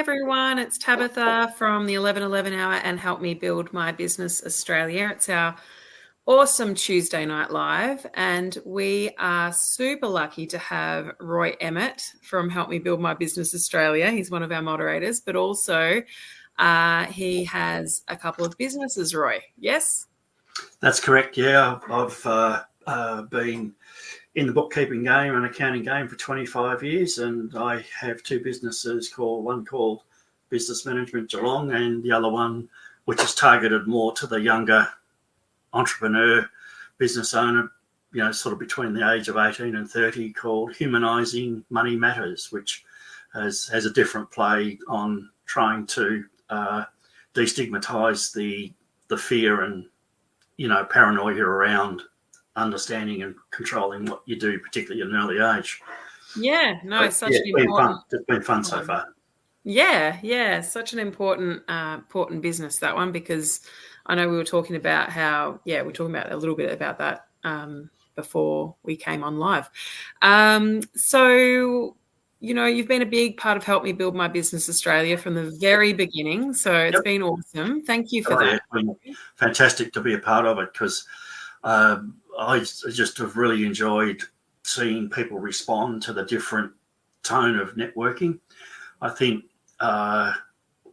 everyone. It's Tabitha from the 11:11 Hour and Help Me Build My Business Australia. It's our awesome Tuesday night live, and we are super lucky to have Roy Emmett from Help Me Build My Business Australia. He's one of our moderators, but also he has a couple of businesses, Roy. Yes? That's correct, yeah. I've been in the bookkeeping game and accounting game for 25 years, and I have two businesses, one called Business Management Geelong, and the other one which is targeted more to the younger entrepreneur, business owner, sort of between the age of 18 and 30, called Humanising Money Matters, which has a different play on trying to destigmatise the fear and paranoia around understanding and controlling what you do, particularly at an early age. Yeah, no, but, such an important. It's been fun so far. Yeah, such an important business, that one, because I know we were talking about we're talking about a little bit about that before we came on live. So, you've been a big part of Help Me Build My Business Australia from the very beginning. So it's been awesome. Thank you for that. It's been fantastic to be a part of it, because I just have really enjoyed seeing people respond to the different tone of networking. I think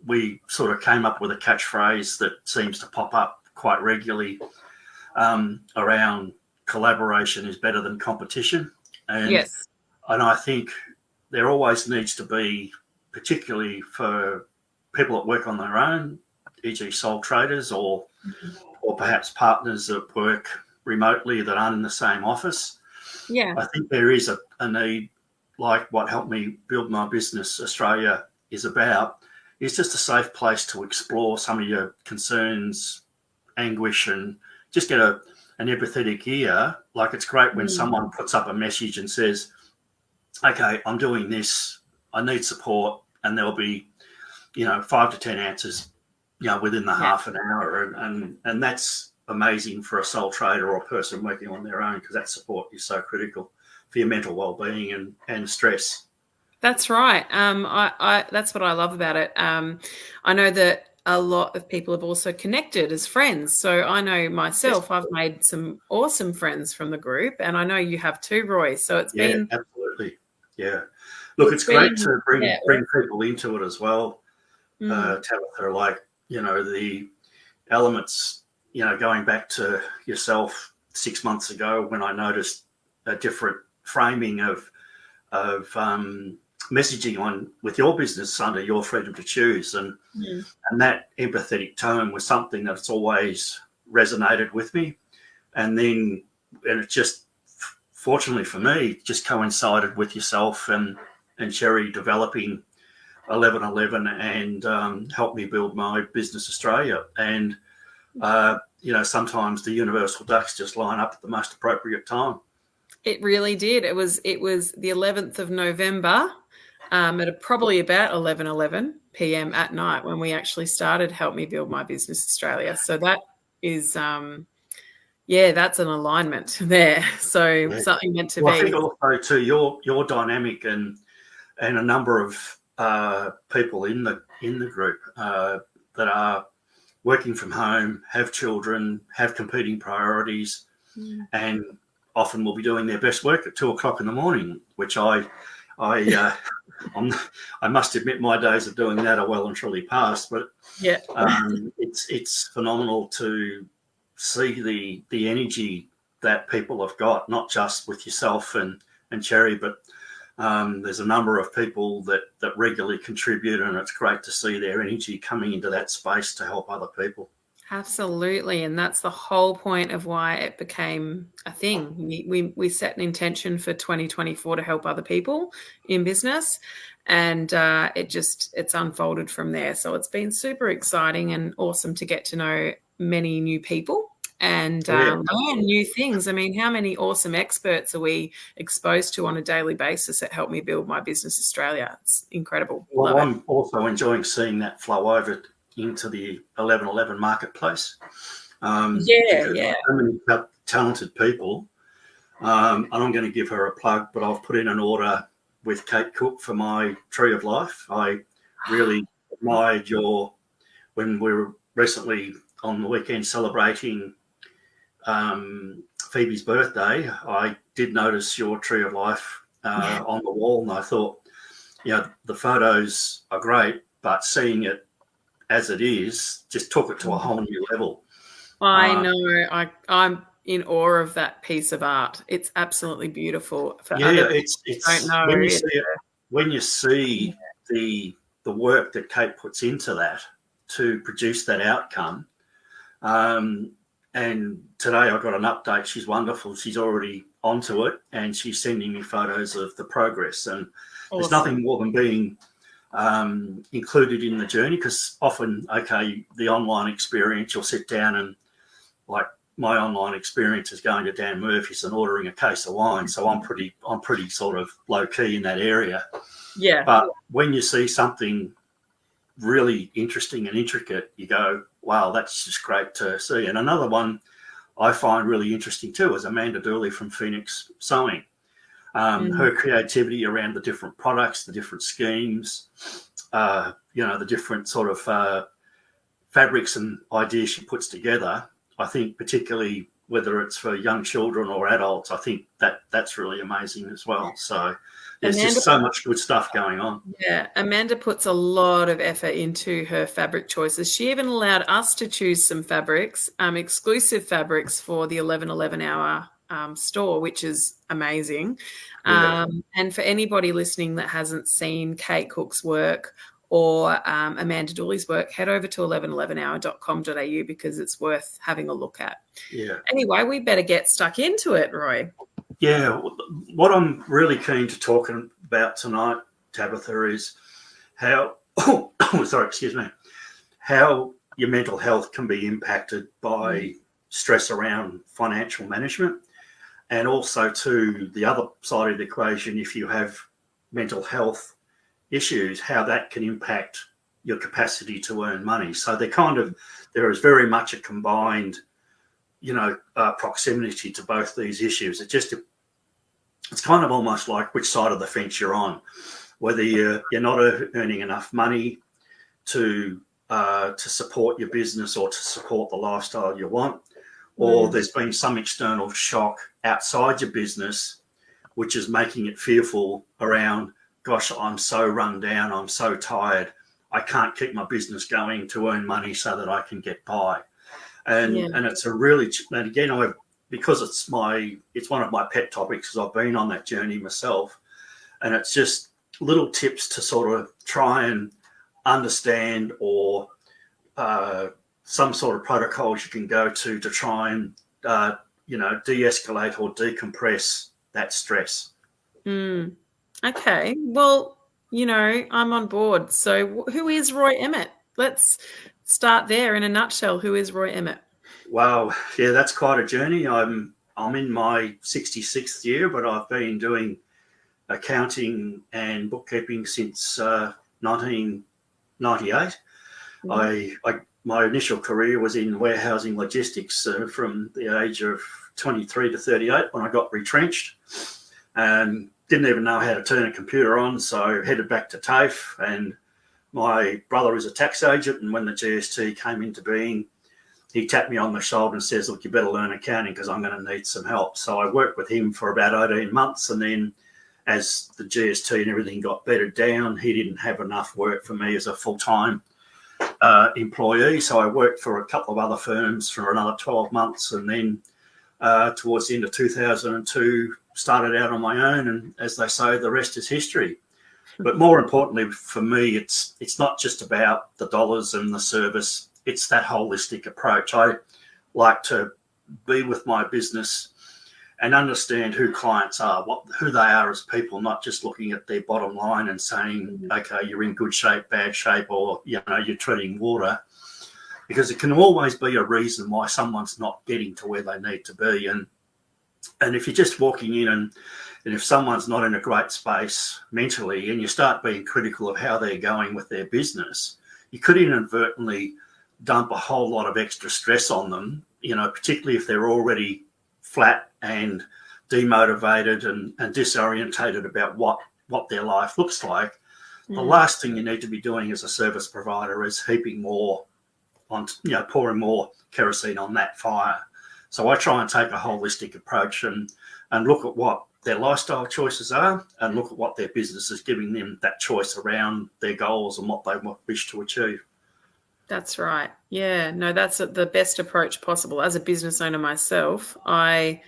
we sort of came up with a catchphrase that seems to pop up quite regularly around collaboration is better than competition. And, yes. And I think there always needs to be, particularly for people that work on their own, e.g. sole traders or perhaps partners that work remotely that aren't in the same office. Yeah. I think there is a need, like what Help Me Build My Business Australia is about. It's just a safe place to explore some of your concerns, anguish, and just get an empathetic ear. Like, it's great when someone puts up a message and says, okay, I'm doing this, I need support, and there'll be, 5 to 10 answers, within the half an hour. And that's amazing for a sole trader or a person working on their own, because that support is so critical for your mental well-being and stress. That's right. That's what I love about it. I know that a lot of people have also connected as friends. So I know myself, I've made some awesome friends from the group, and I know you have too, Roy. So it's been absolutely. Yeah. Look, it's great to bring people into it as well. Tabitha, like, the elements, going back to yourself 6 months ago when I noticed a different framing of messaging on with your business under your freedom to choose, and that empathetic tone was something that's always resonated with me. And it just, fortunately for me, just coincided with yourself and Sherry developing 11:11 and Help Me Build My Business Australia. And sometimes the universal ducks just line up at the most appropriate time. It really did. It was the 11th of November at probably about 11:11 p.m. at night when we actually started Help Me Build My Business Australia. So that is, that's an alignment there. So something meant to be. I think also too, your dynamic and a number of people in the group that are working from home, have children, have competing priorities, and often will be doing their best work at 2:00 in the morning, which I must admit my days of doing that are well and truly past. But it's phenomenal to see the energy that people have got, not just with yourself and Cherry, but there's a number of people that regularly contribute, and it's great to see their energy coming into that space to help other people. Absolutely. And that's the whole point of why it became a thing. We set an intention for 2024 to help other people in business, and it's unfolded from there. So it's been super exciting and awesome to get to know many new people and learn new things. I mean, how many awesome experts are we exposed to on a daily basis at Help Me Build My Business Australia? It's incredible. Well, I'm also enjoying seeing that flow over into the 11:11 marketplace. So many talented people. And I'm going to give her a plug, but I've put in an order with Kate Cook for my Tree of Life. really admired when we were recently on the weekend celebrating Phoebe's birthday, I did notice your tree of life on the wall, and I thought, the photos are great, but seeing it as it is just took it to a whole new level. I know. I'm in awe of that piece of art. It's absolutely beautiful. For other people it's who don't know, when you see the work that Kate puts into that to produce that outcome. And today I got an update. She's wonderful. She's already onto it, and she's sending me photos of the progress. And there's nothing more than being included in the journey, because often, the online experience, you'll sit down and, like, my online experience is going to Dan Murphy's and ordering a case of wine. So I'm pretty sort of low key in that area. Yeah. But when you see something really interesting and intricate, you go, wow, that's just great to see. And another one I find really interesting too is Amanda Dooley from Phoenix Sewing. Her creativity around the different products, the different schemes, the different sort of fabrics and ideas she puts together. I think particularly whether it's for young children or adults, I think that's really amazing as well. So there's just so much good stuff going on. Yeah, Amanda puts a lot of effort into her fabric choices. She even allowed us to choose some fabrics, exclusive fabrics for the 11:11 hour store, which is amazing. Yeah. And for anybody listening that hasn't seen Kate Cook's work or Amanda Dooley's work, head over to 1111hour.com.au because it's worth having a look at. Yeah. Anyway, we better get stuck into it, Roy. Yeah, what I'm really keen to talk about tonight, Tabitha, is how how your mental health can be impacted by stress around financial management, and also to the other side of the equation, if you have mental health issues, how that can impact your capacity to earn money. So there is very much a combined, proximity to both these issues. It's kind of almost like which side of the fence you're on, whether you're not earning enough money to support your business or to support the lifestyle you want, or there's been some external shock outside your business, which is making it fearful around, gosh, I'm so run down, I'm so tired, I can't keep my business going to earn money so that I can get by. And it's a really, and again, because it's one of my pet topics, because I've been on that journey myself, and it's just little tips to sort of try and understand, or some sort of protocols you can go to try and de-escalate or decompress that stress. Okay, well, I'm on board. So who is Roy Emmett? Let's start there in a nutshell. Who is Roy Emmett? Wow, yeah, that's quite a journey. I'm in my 66th year, but I've been doing accounting and bookkeeping since 1998. My initial career was in warehousing logistics from the age of 23 to 38 when I got retrenched, and didn't even know how to turn a computer on, so headed back to TAFE. And my brother is a tax agent, and when the GST came into being, he tapped me on the shoulder and says, look, you better learn accounting because I'm going to need some help. So I worked with him for about 18 months. And then as the GST and everything got bedded down, he didn't have enough work for me as a full-time employee. So I worked for a couple of other firms for another 12 months. And then towards the end of 2002, started out on my own. And as they say, the rest is history. But more importantly for me, it's not just about the dollars and the service. It's that holistic approach. I like to be with my business and understand who clients are, who they are as people, not just looking at their bottom line and saying, okay, you're in good shape, bad shape, or you're treading water, because it can always be a reason why someone's not getting to where they need to be. And if you're just walking in and if someone's not in a great space mentally, and you start being critical of how they're going with their business, you could inadvertently dump a whole lot of extra stress on them, particularly if they're already flat and demotivated and disorientated about what their life looks like. the last thing you need to be doing as a service provider is heaping more on, pouring more kerosene on that fire. So I try and take a holistic approach and look at what their lifestyle choices are and look at what their business is giving them that choice around their goals and what they wish to achieve. That's right. Yeah, no, that's the best approach possible. As a business owner myself, I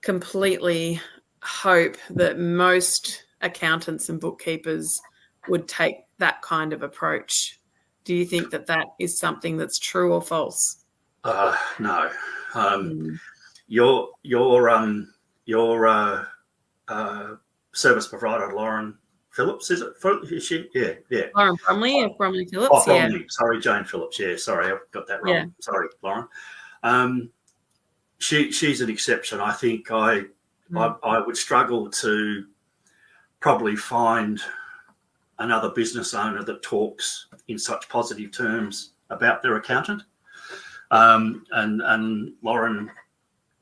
completely hope that most accountants and bookkeepers would take that kind of approach. Do you think that that is something that's true or false? No. Your service provider, Lauren Phillips, is it? Is she? Yeah. Lauren Bromley of Bromley Phillips. Oh, Bromley. Yeah. Sorry, Jane Phillips. Yeah, sorry, I got that wrong. Yeah. Sorry, Lauren. She's an exception. I think I would struggle to probably find another business owner that talks in such positive terms about their accountant. And Lauren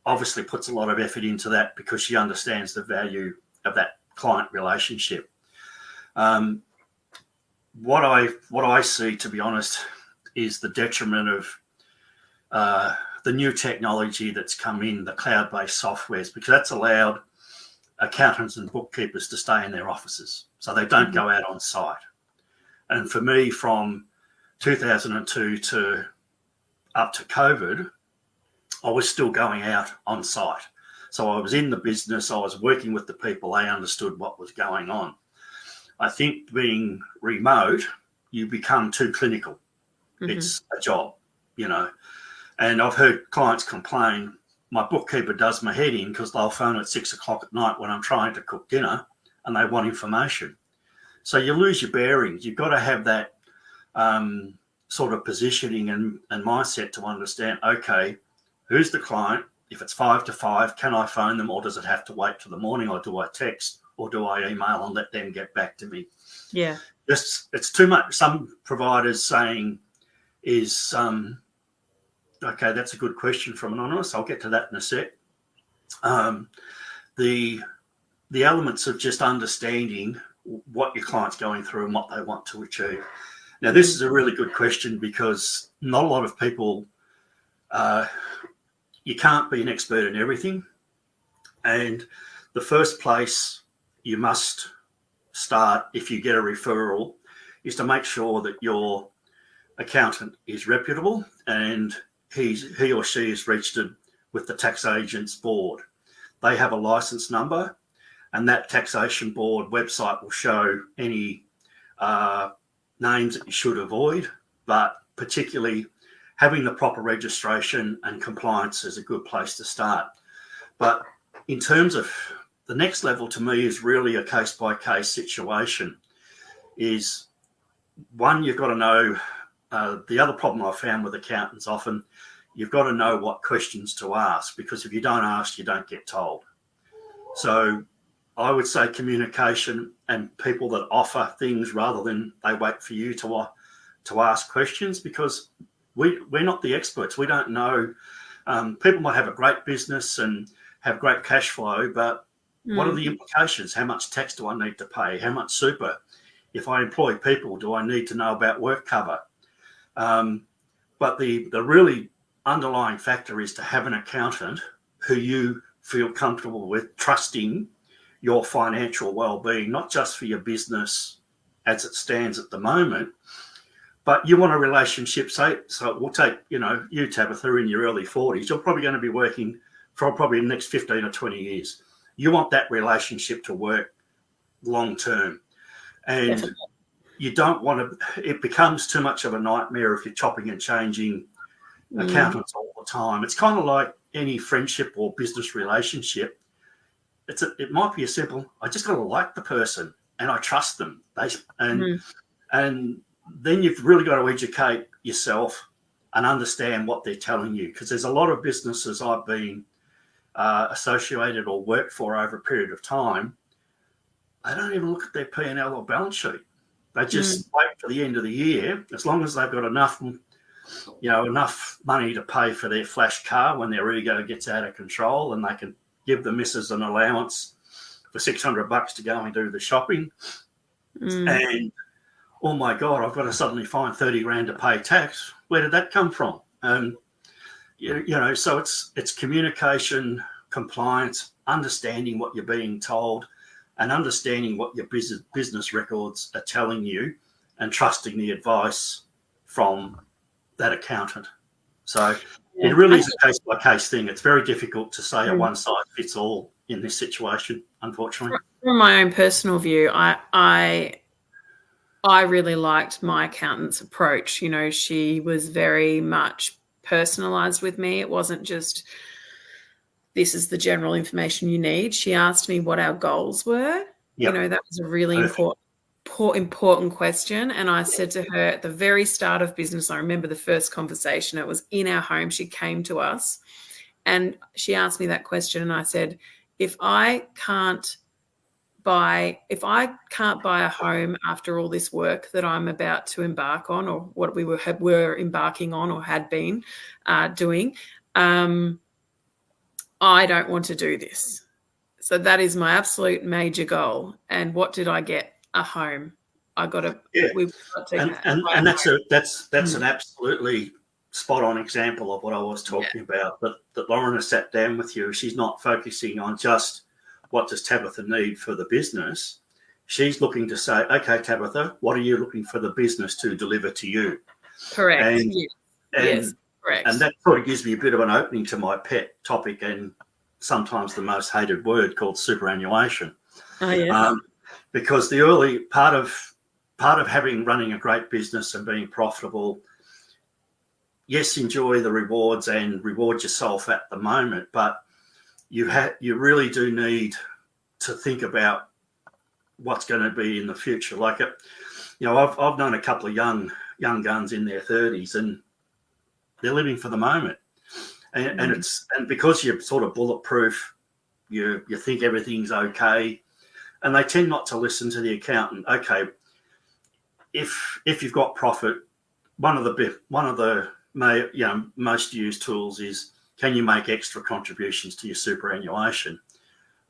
obviously puts a lot of effort into that because she understands the value of that client relationship. What I see, to be honest, is the detriment of the new technology that's come in, the cloud-based softwares, because that's allowed accountants and bookkeepers to stay in their offices, so they don't go out on site. And for me, from 2002 to up to COVID, I was still going out on site. So I was in the business, I was working with the people, they understood what was going on. I think being remote, you become too clinical. It's a job, And I've heard clients complain, my bookkeeper does my head in because they'll phone at 6 o'clock at night when I'm trying to cook dinner and they want information. So you lose your bearings. You've got to have that sort of positioning and mindset to understand, okay, who's the client? If it's 5 to 5, can I phone them, or does it have to wait till the morning, or do I text, or do I email and let them get back to me? Yeah. It's too much. Some providers saying is, okay, that's a good question from Anonymous. I'll get to that in a sec. The elements of just understanding what your client's going through and what they want to achieve. Now, this is a really good question because not a lot of people, you can't be an expert in everything. And the first place you must start if you get a referral is to make sure that your accountant is reputable and he or she is registered with the tax agent's board. They have a license number, and that taxation board website will show any names that you should avoid, but particularly having the proper registration and compliance is a good place to start. But in terms of the next level, to me, is really a case-by-case situation. Is one, you've got to know, the other problem I've found with accountants often, you've got to know what questions to ask, because if you don't ask, you don't get told. So I would say communication and people that offer things rather than they wait for you to ask questions, because we're not the experts. We don't know. People might have a great business and have great cash flow, but what are the implications? How much tax do I need to pay? How much super? If I employ people, do I need to know about work cover? But the really underlying factor is to have an accountant who you feel comfortable with, trusting your financial well-being, not just for your business as it stands at the moment, but you want a relationship. So we'll take, you, Tabitha, in your early 40s, you're probably going to be working for probably the next 15 or 20 years. You want that relationship to work long term. And definitely. You don't want to, it becomes too much of a nightmare if you're chopping and changing accountants all the time. It's kind of like any friendship or business relationship. It might be a simple, I just got to like the person and I trust them. And then you've really got to educate yourself and understand what they're telling you, because there's a lot of businesses I've been associated or worked for over a period of time. They don't even look at their P&L or balance sheet. They just wait for the end of the year. As long as they've got enough money to pay for their flash car when their ego gets out of control, and they can give the missus an allowance for $600 to go and do the shopping. And oh my God, I've got to suddenly find 30 grand to pay tax. Where did that come from? So it's communication, compliance, understanding what you're being told, and understanding what your business records are telling you, and trusting the advice from that accountant. So it really is a case-by-case thing. It's very difficult to say a one-size-fits-all in this situation, unfortunately. From my own personal view, I really liked my accountant's approach. You know, she was very much personalized with me. It wasn't just, this is the general information you need. She asked me what our goals were. Yep. You know, that was a really important question. And I said to her at the very start of business, I remember the first conversation, it was in our home. She came to us and she asked me that question. And I said, if I can't buy a home after all this work that I'm about to embark on, or what we were embarking on or had been doing, I don't want to do this. So that is my absolute major goal. And what did I get? A home. I got to. Yeah. And that's an absolutely spot on example of what I was talking about. That Lauren has sat down with you. She's not focusing on just what does Tabitha need for the business. She's looking to say, okay, Tabitha, what are you looking for the business to deliver to you? Correct. Yes, correct. And that sort of gives me a bit of an opening to my pet topic and sometimes the most hated word called superannuation. Oh, yes. Because the early part of running a great business and being profitable, yes, enjoy the rewards and reward yourself at the moment, but you really do need to think about what's going to be in the future. Like, I've known a couple of young guns in their 30s, and they're living for the moment, and because you're sort of bulletproof, you think everything's okay, and they tend not to listen to the accountant. Okay, if you've got profit, one of the most used tools is, can you make extra contributions to your superannuation?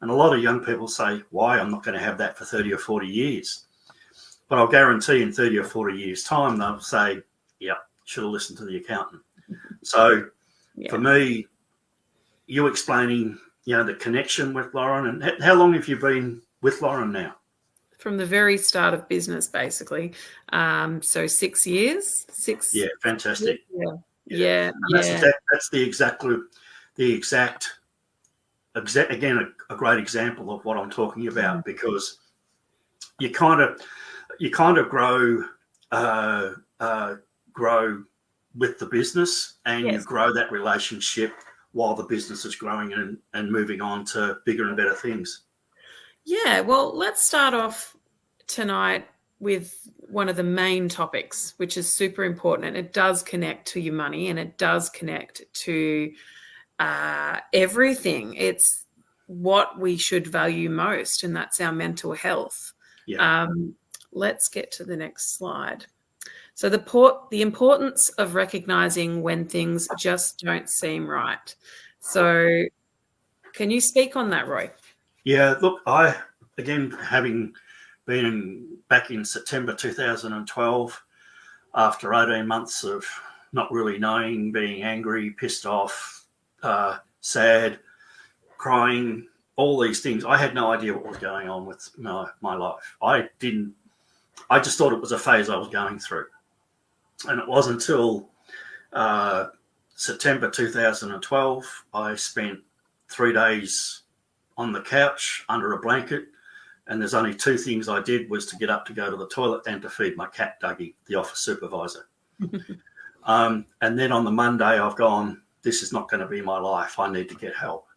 And a lot of young people say, why? I'm not going to have that for 30 or 40 years. But I'll guarantee in 30 or 40 years' time, they'll say, yeah, should have listened to the accountant. So for me, you explaining, the connection with Lauren, and how long have you been with Lauren now? From the very start of business, basically. So 6 years. Yeah, fantastic. Yeah. That's the exact again, a great example of what I'm talking about, because you kind of grow with the business, and you grow that relationship while the business is growing and moving on to bigger and better things. Yeah, well, let's start off tonight with one of the main topics, which is super important, and it does connect to your money, and it does connect to everything. It's what we should value most, and that's our mental health. Yeah. Let's get to the next slide. So the importance of recognizing when things just don't seem right. So can you speak on that, Roy? Yeah, look, having been back in September 2012, after 18 months of not really knowing, being angry, pissed off, sad, crying, all these things, I had no idea what was going on with my life. I just thought it was a phase I was going through. And it wasn't until September 2012, I spent 3 days on the couch under a blanket, and there's only 2 things I did, was to get up to go to the toilet and to feed my cat, Dougie, the office supervisor. And then on the Monday, I've gone, this is not going to be my life. I need to get help.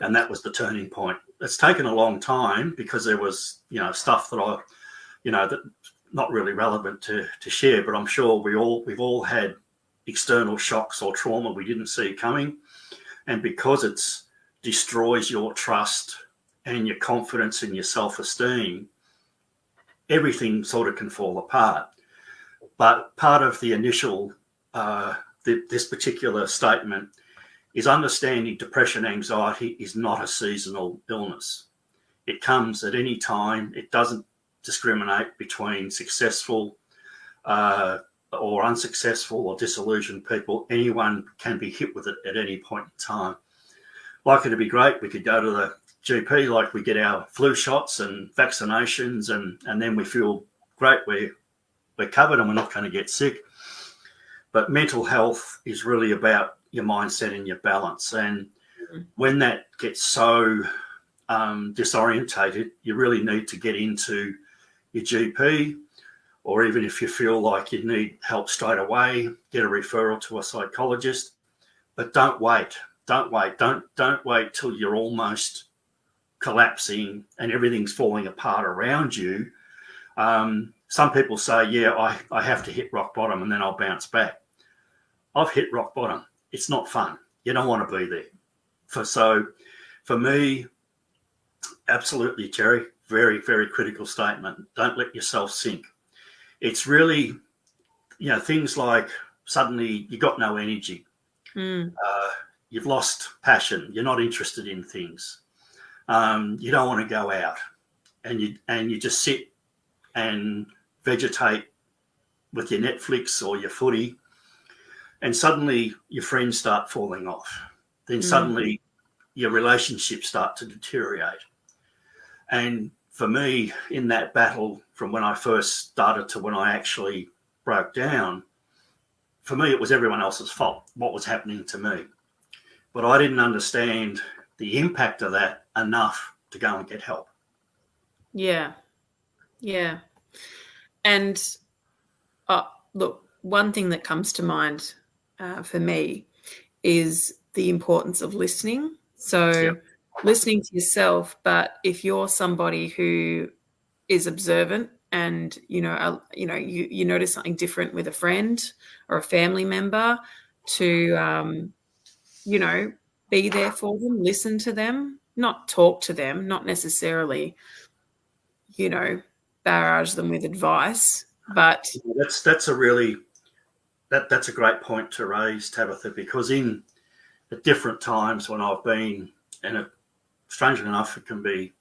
And that was the turning point. It's taken a long time, because there was, stuff that that not really relevant to share, but I'm sure we've all had external shocks or trauma we didn't see coming. And because it destroys your trust and your confidence and your self-esteem, everything sort of can fall apart. But part of the initial, this particular statement is understanding depression, anxiety is not a seasonal illness. It comes at any time. It doesn't discriminate between successful or unsuccessful or disillusioned people, anyone can be hit with it at any point in time. Like, it'd be great, we could go to the GP, like we get our flu shots and vaccinations, and then we feel great, we're covered and we're not going to get sick. But mental health is really about your mindset and your balance. And when that gets so disorientated, you really need to get into your GP, or even if you feel like you need help straight away, get a referral to a psychologist. But don't wait. Don't wait. Don't wait till you're almost collapsing and everything's falling apart around you. Some people say, yeah, I have to hit rock bottom and then I'll bounce back. I've hit rock bottom. It's not fun. You don't want to be there. So for me, absolutely, Jerry, very, very critical statement. Don't let yourself sink. It's really, things like suddenly you got no energy. You've lost passion. You're not interested in things. You don't want to go out, and you just sit and vegetate with your Netflix or your footy, and suddenly your friends start falling off. Then suddenly your relationships start to deteriorate. And for me, in that battle from when I first started to when I actually broke down, for me, it was everyone else's fault, what was happening to me. But I didn't understand the impact of that enough to go and get help. Yeah. And look, one thing that comes to mind for me is the importance of listening. So listening to yourself, but if you're somebody who is observant and you notice something different with a friend or a family member, to be there for them, listen to them, not talk to them, not necessarily barrage them with advice, but that's a really that's a great point to raise, Tabitha, because at different times when I've been, and strangely enough, it can be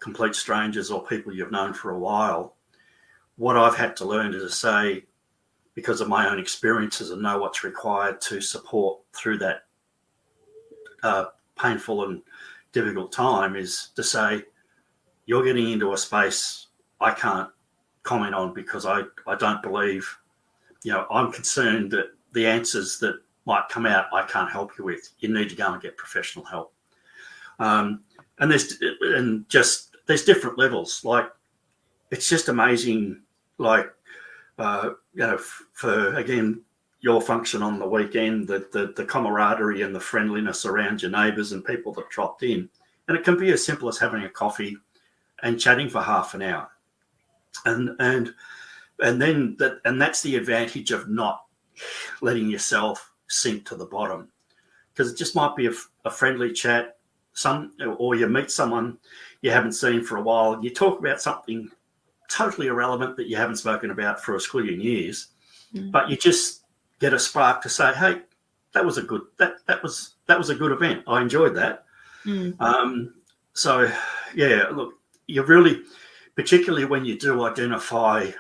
complete strangers or people you've known for a while, what I've had to learn is to say, because of my own experiences and know what's required to support through that painful and difficult time, is to say, you're getting into a space I can't comment on because I don't believe, I'm concerned that the answers that might come out, I can't help you with. You need to go and get professional help. And there's different levels. Like, it's just amazing. Like, for again, your function on the weekend, the camaraderie and the friendliness around your neighbours and people that dropped in, and it can be as simple as having a coffee and chatting for half an hour, and that's the advantage of not letting yourself sink to the bottom, because it just might be a friendly chat, or you meet someone you haven't seen for a while, and you talk about something totally irrelevant that you haven't spoken about for a squillion years, but you just get a spark to say, hey, that was a good event. I enjoyed that. So yeah, look, you really, particularly when you do identify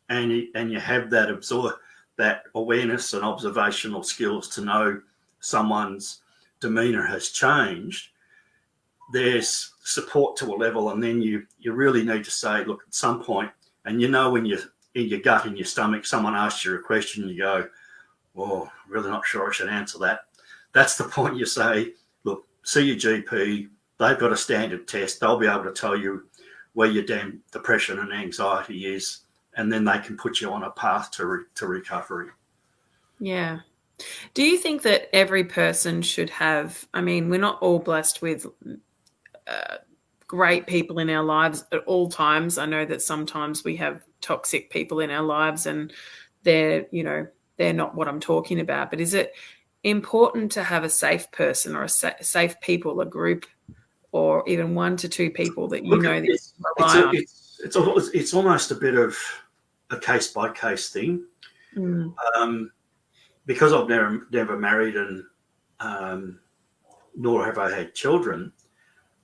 and you have that awareness and observational skills to know someone's demeanor has changed, there's support to a level, and then you really need to say, look, at some point, and when you're in your gut, in your stomach, someone asks you a question, you go, well, really not sure I should answer that. That's the point you say, look, see your GP. They've got a standard test. They'll be able to tell you where your damn depression and anxiety is, and then they can put you on a path to recovery. Yeah. Do you think that every person should have, we're not all blessed with great people in our lives at all times. I know that sometimes we have toxic people in our lives and they're not what I'm talking about, but is it important to have a safe person or a safe people, a group, or even 1 to 2 people that rely on? It's almost a bit of a case-by-case thing. Because I've never married and nor have I had children,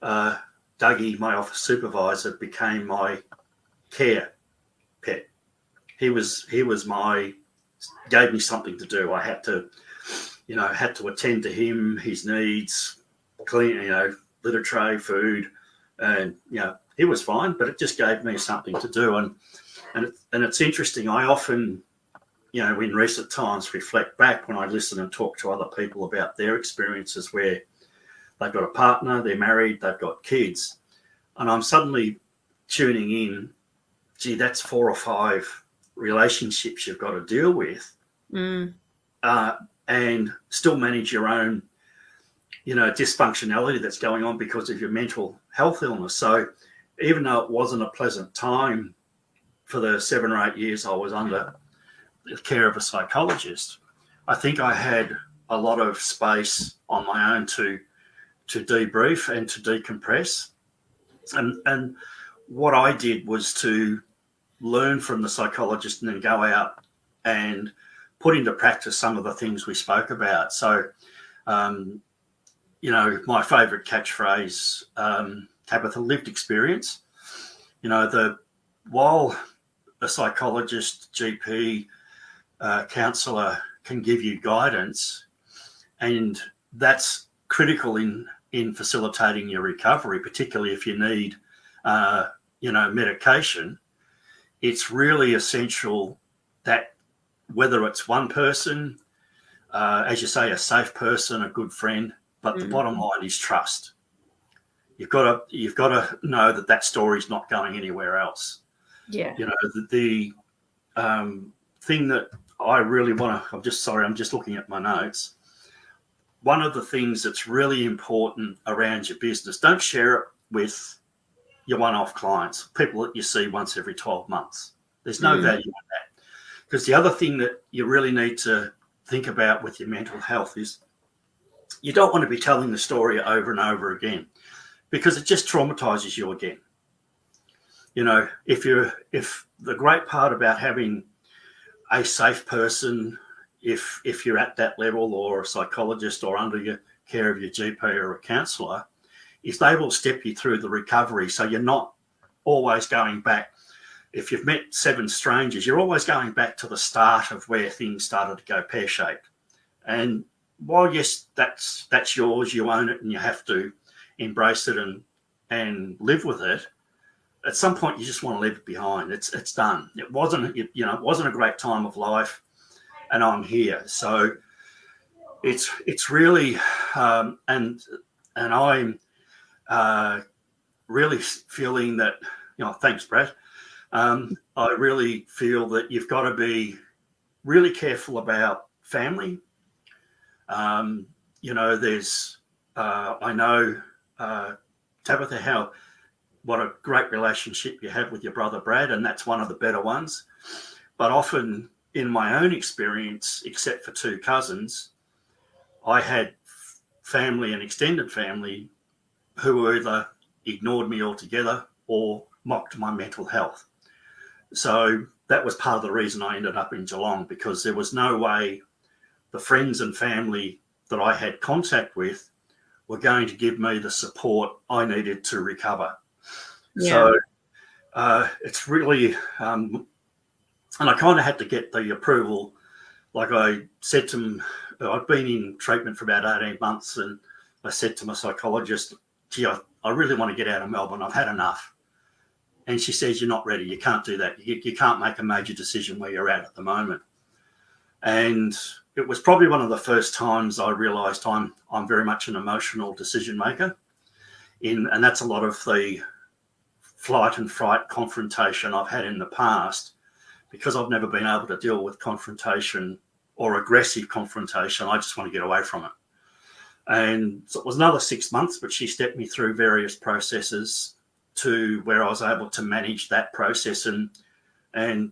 Dougie, my office supervisor, became my care pet. gave me something to do. I had to attend to him, his needs, clean, litter tray, food, and he was fine, but it just gave me something to do. And it's interesting. I often, in recent times, reflect back when I listen and talk to other people about their experiences where they've got a partner, they're married, they've got kids, and I'm suddenly tuning in. Gee, that's 4 or 5 relationships you've got to deal with, and still manage your own, dysfunctionality that's going on because of your mental health illness. So even though it wasn't a pleasant time for the 7 or 8 years I was under the care of a psychologist, I think I had a lot of space on my own to debrief and to decompress. And what I did was to learn from the psychologist and then go out and put into practice some of the things we spoke about. So, my favourite catchphrase, Tabitha, lived experience. While a psychologist, GP, counsellor can give you guidance, and that's critical in facilitating your recovery, particularly if you need, medication. It's really essential that whether it's one person, as you say, a safe person, a good friend, but the bottom line is trust. You've got to know that story's not going anywhere else. Yeah. The thing that I really want to, I'm just looking at my notes. One of the things that's really important around your business, don't share it with your one-off clients, people that you see once every 12 months. There's no value in that. Because the other thing that you really need to think about with your mental health is you don't want to be telling the story over and over again, because it just traumatizes you again. If the great part about having a safe person, if you're at that level, or a psychologist, or under your care of your GP or a counsellor, is they will step you through the recovery. So you're not always going back. If you've met 7 strangers, you're always going back to the start of where things started to go pear-shaped. And while, yes, that's yours, you own it and you have to embrace it and live with it, at some point you just want to leave it behind. It's done. It wasn't a great time of life, and I'm here. So it's really and I'm really feeling that, thanks, Brad. I really feel that you've got to be really careful about family. There's I know, Tabitha, what a great relationship you have with your brother Brad, and that's one of the better ones. But often in my own experience, except for 2 cousins, I had family and extended family who either ignored me altogether or mocked my mental health. So that was part of the reason I ended up in Geelong, because there was no way the friends and family that I had contact with were going to give me the support I needed to recover. Yeah. So it's really, and I kind of had to get the approval. Like I said to them, I'd been in treatment for about 18 months, and I said to my psychologist, gee, I really want to get out of Melbourne. I've had enough. And she says, you're not ready. You can't do that. You can't make a major decision where you're at the moment. And it was probably one of the first times I realised I'm very much an emotional decision maker. And that's a lot of the flight and fright confrontation I've had in the past, because I've never been able to deal with confrontation or aggressive confrontation. I just want to get away from it. And so it was another 6 months, but she stepped me through various processes to where I was able to manage that process. And 9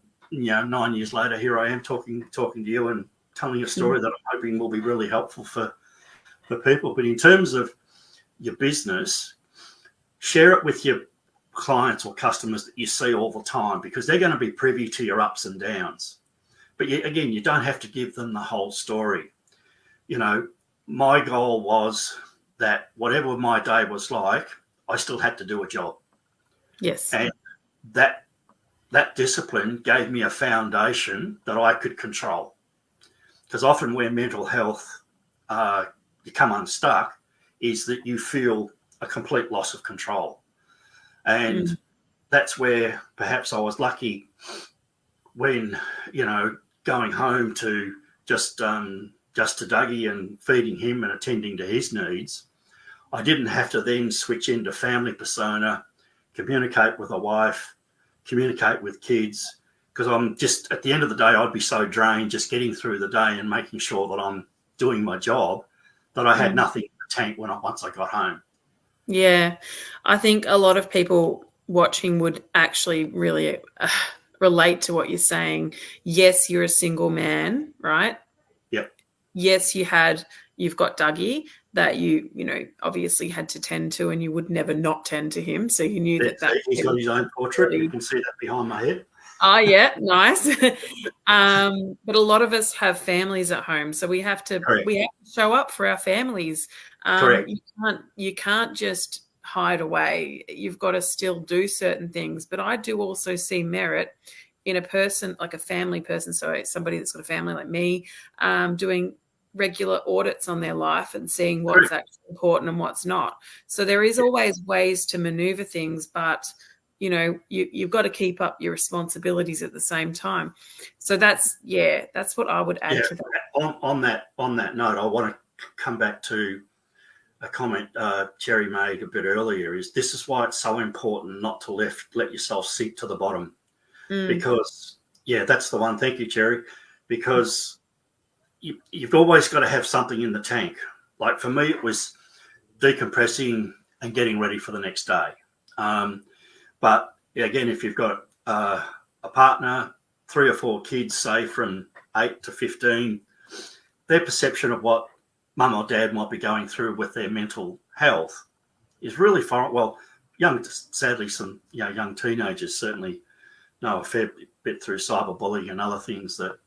years later, here I am talking to you and telling a story that I'm hoping will be really helpful for people. But in terms of your business, share it with your clients or customers that you see all the time, because they're going to be privy to your ups and downs. But you don't have to give them the whole story. My goal was that whatever my day was like, I still had to do a job. Yes. And that that discipline gave me a foundation that I could control. Because often where mental health, you come unstuck, is that you feel a complete loss of control. And that's where perhaps I was lucky when, going home to just to Dougie and feeding him and attending to his needs. I didn't have to then switch into family persona, communicate with a wife, communicate with kids, because I'm just, at the end of the day, I'd be so drained just getting through the day and making sure that I'm doing my job that I had nothing in the tank once I got home. Yeah, I think a lot of people watching would actually really relate to what you're saying. Yes, you're a single man, right? Yep. Yes, you've got Dougie that you obviously had to tend to, and you would never not tend to him. So you knew that he's got his own portrait. You can see that behind my head. Oh, yeah, nice. But a lot of us have families at home, so we have to show up for our families. Correct. You can't just hide away. You've got to still do certain things. But I do also see merit in a person, like a family person, so somebody that's got a family like me, doing regular audits on their life and seeing what's actually important and what's not. So there is always ways to maneuver things, but you've got to keep up your responsibilities at the same time. So that's what I would add to that. On that note, I want to come back to a comment Cherry made a bit earlier. This is why it's so important not to let yourself sink to the bottom, because that's the one. Thank you, Cherry, because you've always got to have something in the tank. Like for me, it was decompressing and getting ready for the next day. But again, if you've got a partner, 3 or 4 kids, say from 8 to 15, their perception of what mum or dad might be going through with their mental health is really far. Well, sadly, some young teenagers certainly know a fair bit through cyberbullying and other things that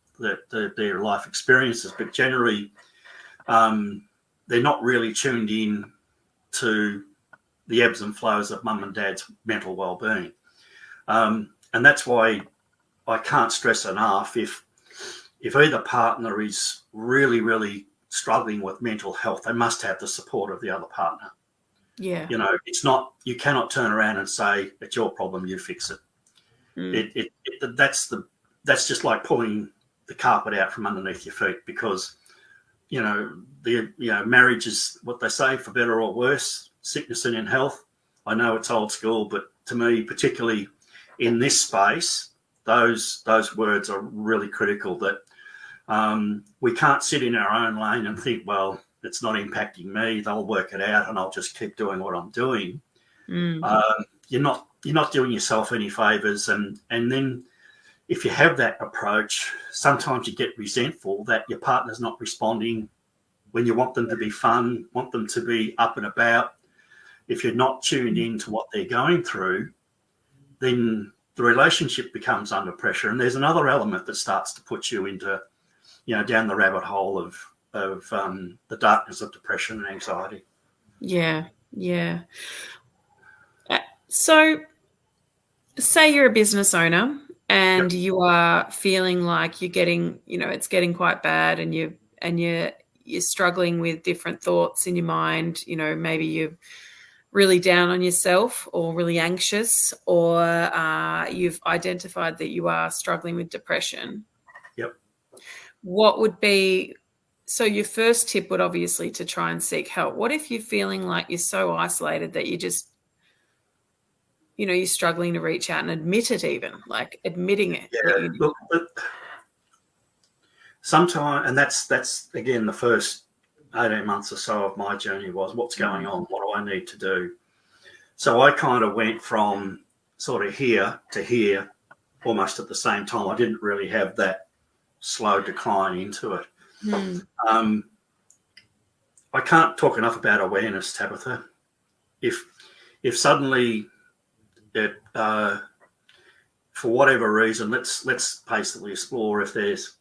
their life experiences, but generally they're not really tuned in to the ebbs and flows of mum and dad's mental well-being. And that's why I can't stress enough, if either partner is really, really struggling with mental health, they must have the support of the other partner. Yeah. It's not, you cannot turn around and say, it's your problem, you fix it. That's just like pulling the carpet out from underneath your feet, because, marriage is what they say, for better or worse, sickness and in health. I know it's old school, but to me, particularly in this space, those words are really critical, that we can't sit in our own lane and think, well, it's not impacting me, they'll work it out and I'll just keep doing what I'm doing. You're not doing yourself any favors. And then if you have that approach, sometimes you get resentful that your partner's not responding when you want them to be fun, want them to be up and about. If you're not tuned in to what they're going through, then the relationship becomes under pressure. And there's another element that starts to put you into, down the rabbit hole of the darkness of depression and anxiety. Yeah. So say you're a business owner and you are feeling like you're getting, it's getting quite bad, and you're struggling with different thoughts in your mind. Maybe you're really down on yourself or really anxious, or you've identified that you are struggling with depression. Yep. What would be, so your first tip would obviously to try and seek help. What if you're feeling like you're so isolated that you just, you're struggling to reach out and admit it, even like admitting it? Yeah, look, sometimes, and that's again the first 18 months or so of my journey was, what's going on? What do I need to do? So I kind of went from sort of here to here almost at the same time. I didn't really have that slow decline into it. I can't talk enough about awareness, Tabitha. If suddenly it, for whatever reason, let's basically explore if there's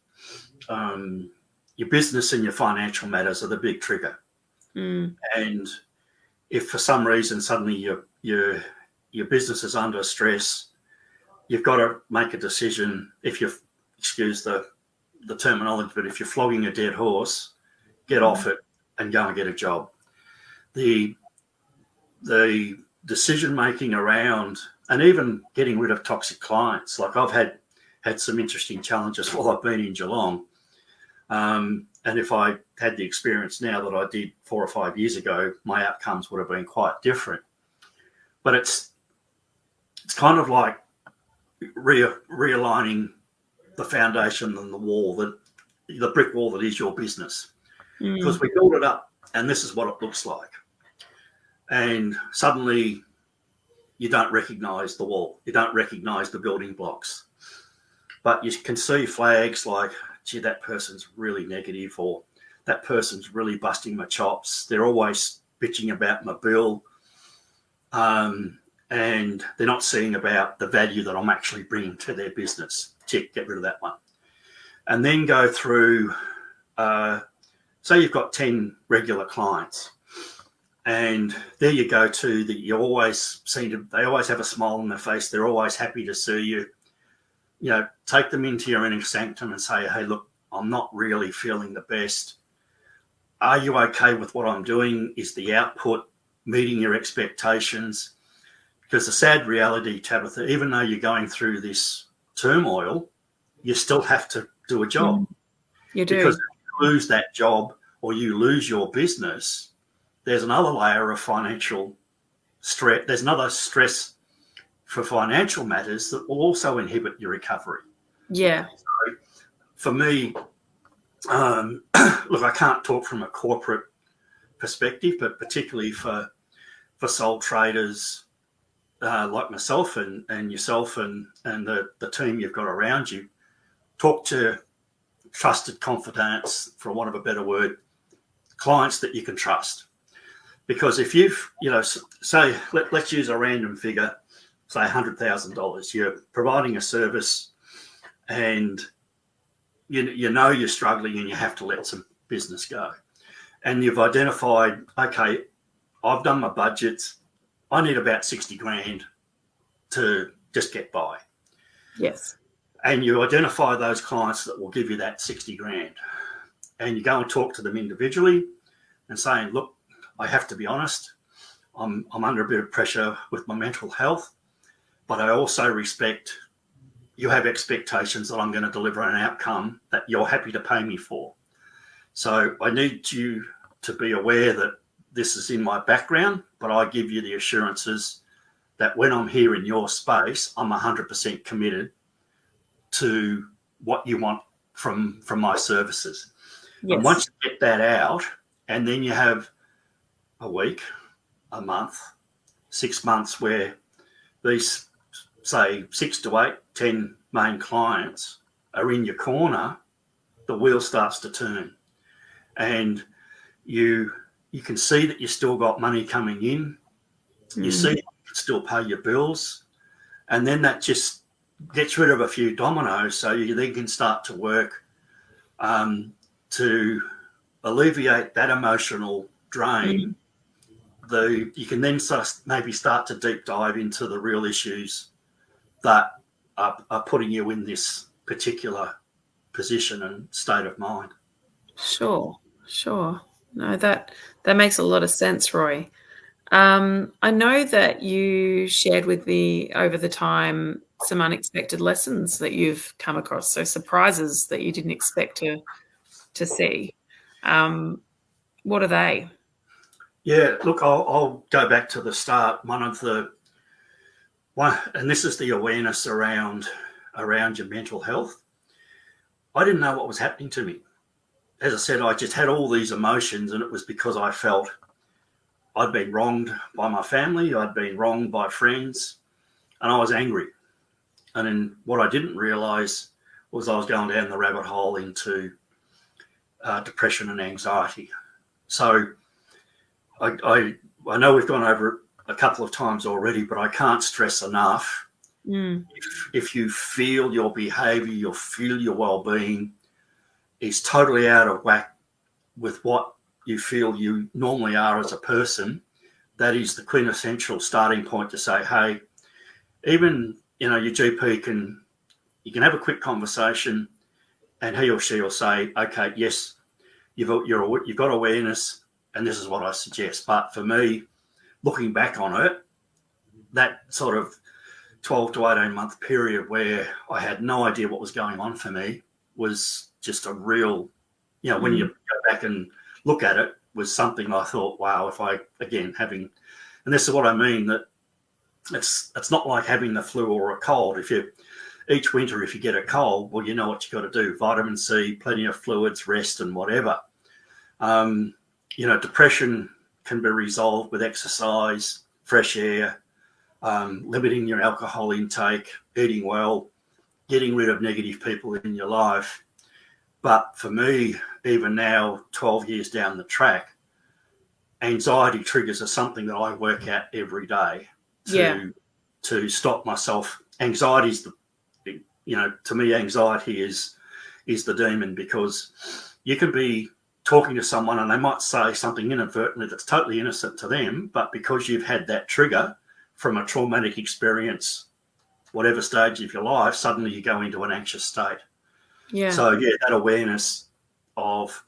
your business and your financial matters are the big trigger. And if for some reason suddenly your business is under stress, you've got to make a decision. If you excuse the terminology, but if you're flogging a dead horse, get off it and go and get a job. The decision making around, and even getting rid of toxic clients. Like I've had some interesting challenges while I've been in Geelong. And if I had the experience now that I did 4 or 5 years ago, my outcomes would have been quite different. But it's kind of like realigning the foundation and the brick wall that is your business. Because we build it up and this is what it looks like. And suddenly you don't recognise the wall. You don't recognise the building blocks. But you can see flags like, gee, that person's really negative, or that person's really busting my chops. They're always bitching about my bill. And they're not seeing about the value that I'm actually bringing to their business. Tick, get rid of that one. And then go through, say you've got 10 regular clients. And there you go to that. You always they always have a smile on their face. They're always happy to see you. You know, take them into your inner sanctum and say, hey, look, I'm not really feeling the best. Are you okay with what I'm doing? Is the output meeting your expectations? Because the sad reality, Tabitha, even though you're going through this turmoil, you still have to do a job. You do. Because if you lose that job or you lose your business, there's another layer of financial stress. There's another stress for financial matters that will also inhibit your recovery. Yeah. So for me, look, I can't talk from a corporate perspective, but particularly for sole traders like myself and yourself and the team you've got around you, talk to trusted confidants, for want of a better word, clients that you can trust. Because if you've, say, let's use a random figure, say $100,000, you're providing a service and you know you're struggling and you have to let some business go. And you've identified, okay, I've done my budgets. I need about 60 grand to just get by. Yes. And you identify those clients that will give you that 60 grand. And you go and talk to them individually and saying, look, I have to be honest, I'm under a bit of pressure with my mental health, but I also respect you have expectations that I'm going to deliver an outcome that you're happy to pay me for. So I need you to be aware that this is in my background, but I give you the assurances that when I'm here in your space, I'm 100% committed to what you want from my services. Yes. And once you get that out, and then you have a week, a month, 6 months where these, say, 6 to 8, 10 main clients are in your corner, the wheel starts to turn. And you can see that you still got money coming in. You see you can still pay your bills. And then that just gets rid of a few dominoes, so you then can start to work to alleviate that emotional drain. You can then maybe start to deep dive into the real issues that are putting you in this particular position and state of mind. Sure. No, that makes a lot of sense, Roy. I know that you shared with me over the time some unexpected lessons that you've come across, so surprises that you didn't expect to see. What are they? Yeah, look, I'll go back to the start. And this is the awareness around your mental health. I didn't know what was happening to me. As I said, I just had all these emotions, and it was because I felt I'd been wronged by my family, I'd been wronged by friends, and I was angry. And then what I didn't realise was I was going down the rabbit hole into depression and anxiety. So I know we've gone over it a couple of times already, but I can't stress enough. If you feel your behaviour, you feel your well-being is totally out of whack with what you feel you normally are as a person, that is the quintessential starting point to say, hey, even your GP you can have a quick conversation, and he or she will say, okay, yes, you've got awareness, and this is what I suggest. But for me, looking back on it, that sort of 12 to 18 month period where I had no idea what was going on for me was just a real, when you go back and look at it, was something I thought, wow, if I, again, and this is what I mean, that it's not like having the flu or a cold. Each winter, if you get a cold, well, you know what you got to do: vitamin C, plenty of fluids, rest, and whatever. Depression can be resolved with exercise, fresh air, limiting your alcohol intake, eating well, getting rid of negative people in your life. But for me, even now, 12 years down the track, anxiety triggers are something that I work at every day to stop myself. Anxiety is to me, anxiety is the demon, because you can be talking to someone and they might say something inadvertently that's totally innocent to them, but because you've had that trigger from a traumatic experience, whatever stage of your life, suddenly you go into an anxious state. Yeah. So, that awareness of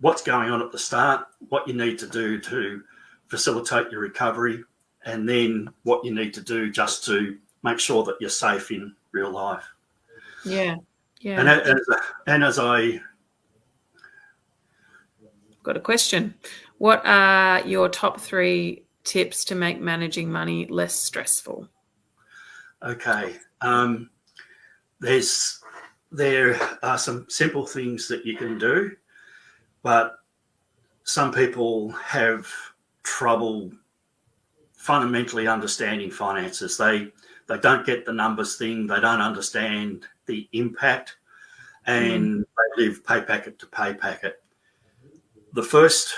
what's going on at the start, what you need to do to facilitate your recovery, and then what you need to do just to make sure that you're safe in real life. Yeah. And as I got a question, what are your top 3 tips to make managing money less stressful? Okay. There are some simple things that you can do, but some people have trouble fundamentally understanding finances. They don't get the numbers thing. They don't understand the impact, and they live pay packet to pay packet. The first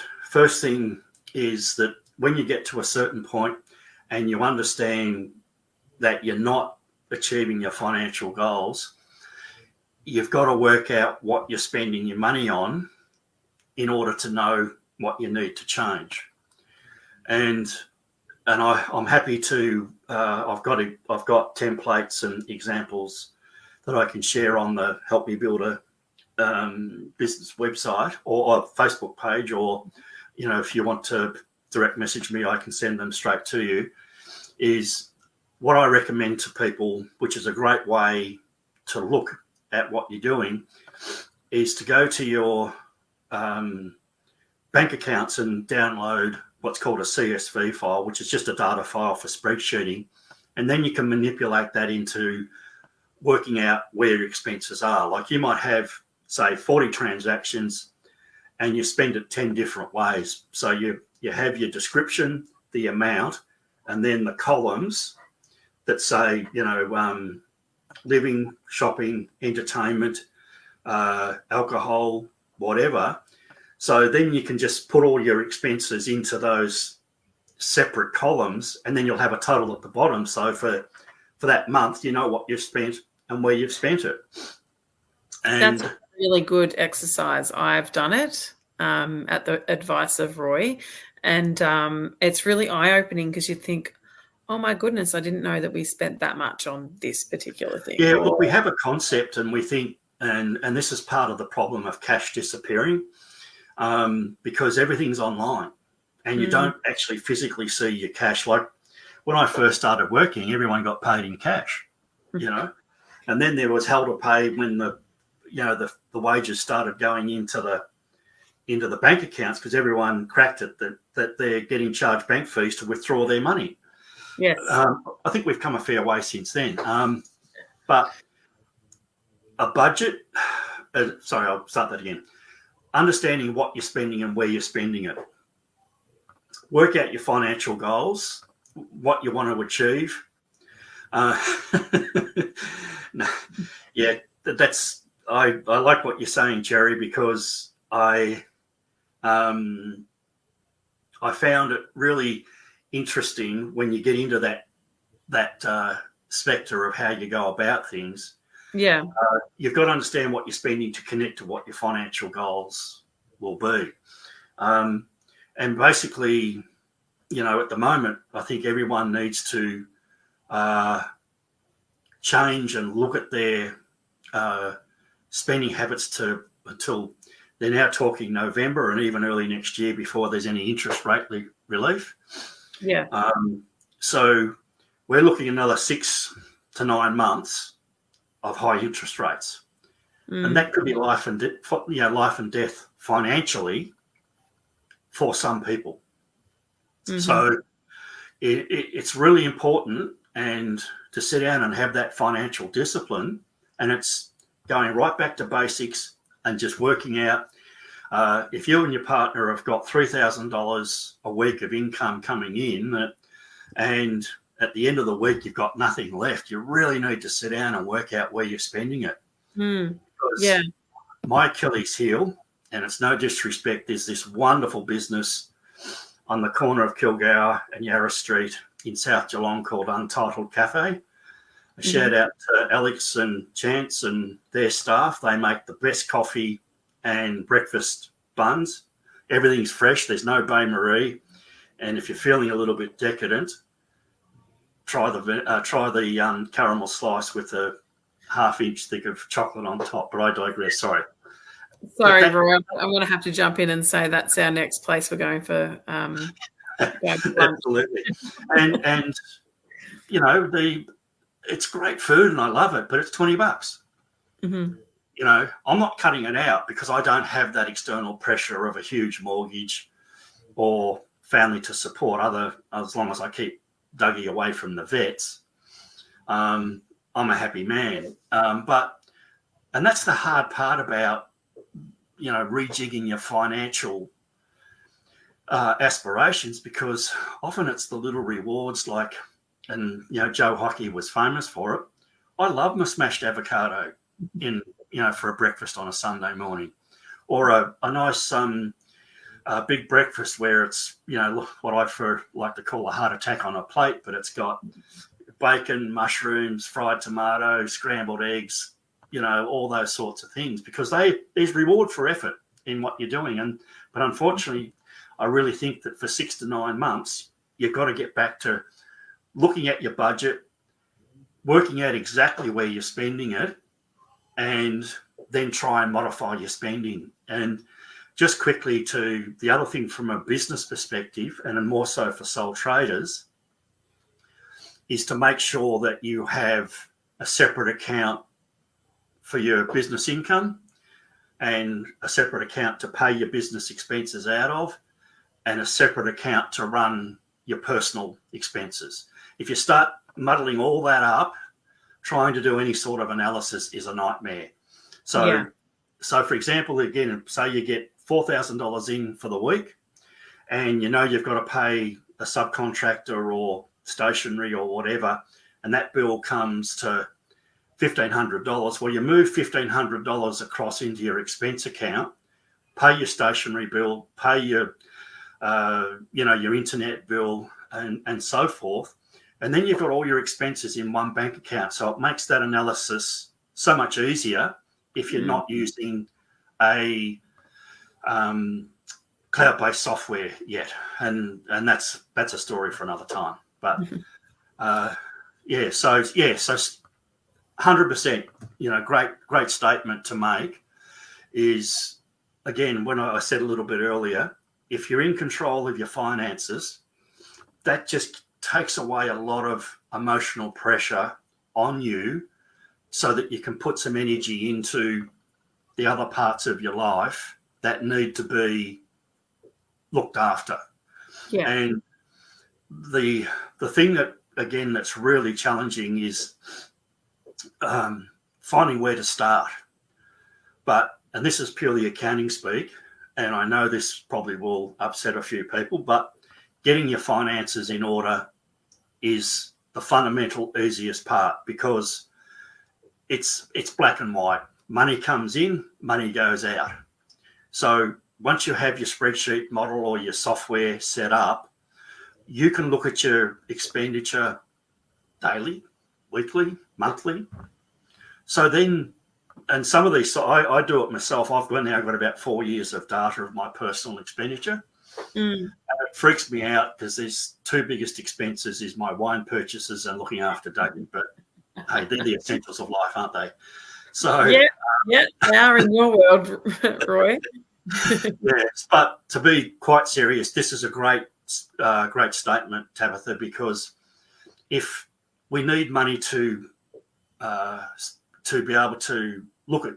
thing is that when you get to a certain point and you understand that you're not achieving your financial goals, you've got to work out what you're spending your money on in order to know what you need to change. And I'm happy to. I've got templates and examples that I can share on the Help Me Build a Business website or Facebook page, or if you want to direct message me, I can send them straight to you. Is what I recommend to people, which is a great way to look at what you're doing, is to go to your bank accounts and download what's called a CSV file, which is just a data file for spreadsheeting. And then you can manipulate that into working out where your expenses are. Like you might have, say, 40 transactions and you spend it 10 different ways. So you have your description, the amount, and then the columns that say, living, shopping, entertainment, alcohol, whatever. So then you can just put all your expenses into those separate columns, and then you'll have a total at the bottom. So for that month, you know what you've spent and where you've spent it. And that's a really good exercise. I've done it at the advice of Roy, and it's really eye-opening because you think, oh my goodness, I didn't know that we spent that much on this particular thing. Yeah, look, we have a concept and we think, and this is part of the problem of cash disappearing, because everything's online and you don't actually physically see your cash. Like when I first started working, everyone got paid in cash, and then there was hell to pay when the wages started going into the bank accounts, because everyone cracked it that they're getting charged bank fees to withdraw their money. Yes. I think we've come a fair way since then. But a budget, I'll start that again. Understanding what you're spending and where you're spending it. Work out your financial goals, what you want to achieve. That's I like what you're saying, Jerry, because I found it really interesting when you get into that spectre of how you go about things. Yeah. You've got to understand what you're spending to connect to what your financial goals will be. And basically, at the moment, I think everyone needs to change and look at their spending habits until they're now talking November and even early next year before there's any interest rate relief. Yeah. So we're looking at another 6 to 9 months of high interest rates. And that could be life and death financially for some people. Mm-hmm. So it's really important and to sit down and have that financial discipline, and it's going right back to basics and just working out if you and your partner have got $3,000 a week of income coming in, and at the end of the week you've got nothing left, you really need to sit down and work out where you're spending it. Because my Achilles heel, and it's no disrespect, is this wonderful business on the corner of Kilgour and Yarra Street in South Geelong called Untitled Cafe. A shout out to Alex and Chance and their staff. They make the best coffee and breakfast buns. Everything's fresh. There's no Bain Marie. And if you're feeling a little bit decadent, try the caramel slice with a half-inch thick of chocolate on top. But I digress. Sorry, Roy. I'm going to have to jump in and say that's our next place we're going for. Absolutely. And you know, it's great food and I love it, but it's $20. Mm-hmm. You know, I'm not cutting it out because I don't have that external pressure of a huge mortgage or family to support. As long as I keep Dougie away from the vets, I'm a happy man. And that's the hard part about, you know, rejigging your financial aspirations, because often it's the little rewards like, and, you know, Joe Hockey was famous for it. I love my smashed avocado for a breakfast on a Sunday morning, or a nice big breakfast where it's, you know, what I like to call a heart attack on a plate, but it's got bacon, mushrooms, fried tomato, scrambled eggs, you know, all those sorts of things, because there's reward for effort in what you're doing. But unfortunately, I really think that for 6 to 9 months, you've got to get back to looking at your budget, working out exactly where you're spending it, and then try and modify your spending. And just quickly to the other thing from a business perspective, and more so for sole traders, is to make sure that you have a separate account for your business income and a separate account to pay your business expenses out of, and a separate account to run your personal expenses. If you start muddling all that up, trying to do any sort of analysis is a nightmare. So for example, again, say you get $4,000 in for the week, and you know you've got to pay a subcontractor or stationery or whatever, and that bill comes to $1,500. Well, you move $1,500 across into your expense account, pay your stationery bill, pay your your internet bill, and so forth. And then you've got all your expenses in one bank account. So it makes that analysis so much easier if you're not using a cloud-based software yet. And that's a story for another time. But so 100%, you know, great statement to make is, again, when I said a little bit earlier, if you're in control of your finances, that just takes away a lot of emotional pressure on you so that you can put some energy into the other parts of your life that need to be looked after. Yeah. And the thing that, again, that's really challenging is finding where to start. And this is purely accounting speak, and I know this probably will upset a few people, but getting your finances in order is the fundamental easiest part, because it's black and white. Money comes in, money goes out. So once you have your spreadsheet model or your software set up, you can look at your expenditure daily, weekly, monthly. So then, and some of these, so I do it myself. I've now got about 4 years of data of my personal expenditure. It freaks me out because there's two biggest expenses is my wine purchases and looking after Dougie. But hey, they're the essentials of life, aren't they? So yeah, they are in your world, Roy. yes, but to be quite serious, this is a great statement, Tabitha, because if we need money to be able to look at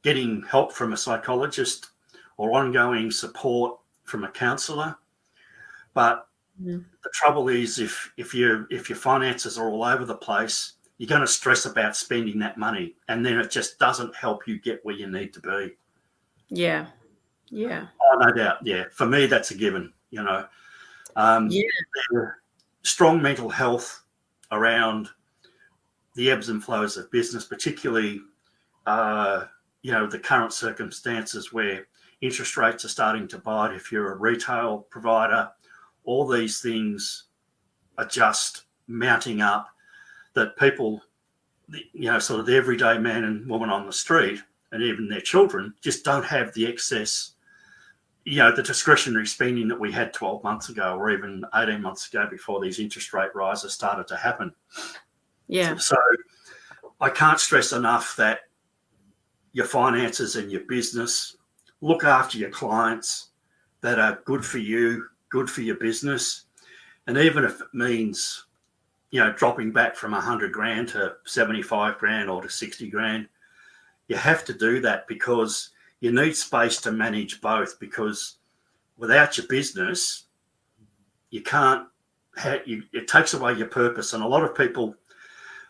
getting help from a psychologist or ongoing support from a counsellor, but the trouble is if your finances are all over the place, you're going to stress about spending that money, and then it just doesn't help you get where you need to be. Yeah. Oh, no doubt. Yeah, for me, that's a given. Strong mental health around the ebbs and flows of business, particularly, the current circumstances where interest rates are starting to bite. If you're a retail provider, all these things are just mounting up, that people, sort of the everyday man and woman on the street, and even their children, just don't have the excess, the discretionary spending that we had 12 months ago or even 18 months ago before these interest rate rises started to happen. Yeah. So I can't stress enough that your finances and your business, look after your clients that are good for you, good for your business. And even if it means, dropping back from 100 grand to 75 grand or to 60 grand, you have to do that because you need space to manage both, because without your business, you can't, it takes away your purpose. And a lot of people,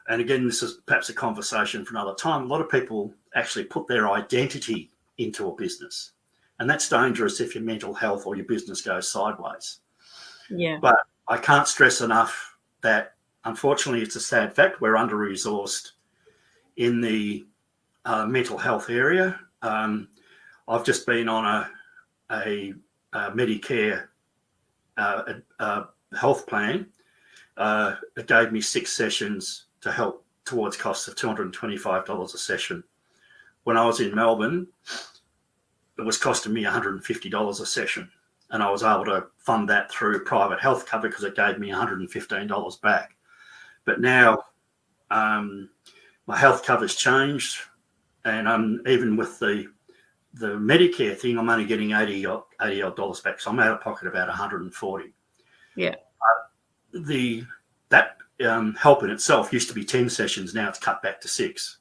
and again, this is perhaps a conversation for another time, a lot of people actually put their identity into a business. And that's dangerous if your mental health or your business goes sideways. Yeah. But I can't stress enough that, unfortunately, it's a sad fact, we're under-resourced in the mental health area. I've just been on a Medicare health plan. It gave me 6 sessions to help towards costs of $225 a session. When I was in Melbourne, it was costing me $150 a session, and I was able to fund that through private health cover because it gave me $115 back. But now my health cover's changed, and even with the Medicare thing, I'm only getting $80 odd back, so I'm out of pocket about $140. Yeah. That help in itself used to be 10 sessions, now it's cut back to 6.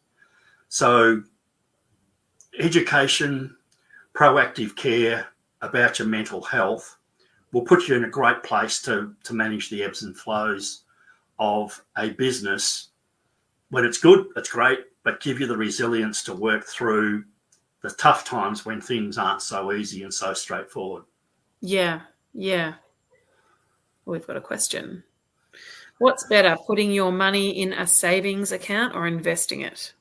So education, proactive care about your mental health will put you in a great place to manage the ebbs and flows of a business. When it's good, it's great, but give you the resilience to work through the tough times when things aren't so easy and so straightforward. Yeah. We've got a question. What's better, putting your money in a savings account or investing it?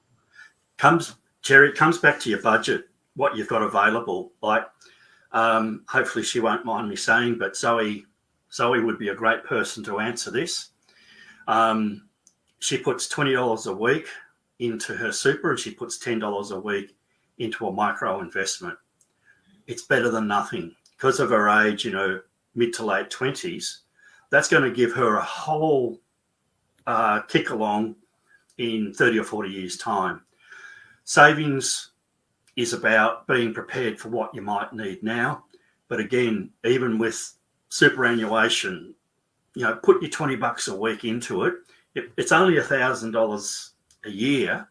Jerry, it comes back to your budget, what you've got available. Like, hopefully she won't mind me saying, but Zoe would be a great person to answer this. She puts $20 a week into her super, and she puts $10 a week into a micro investment. It's better than nothing. Because of her age, mid to late 20s, that's going to give her a whole kick along in 30 or 40 years' time. Savings is about being prepared for what you might need now. But again, even with superannuation, put your $20 a week into it. It's only $1,000 a year,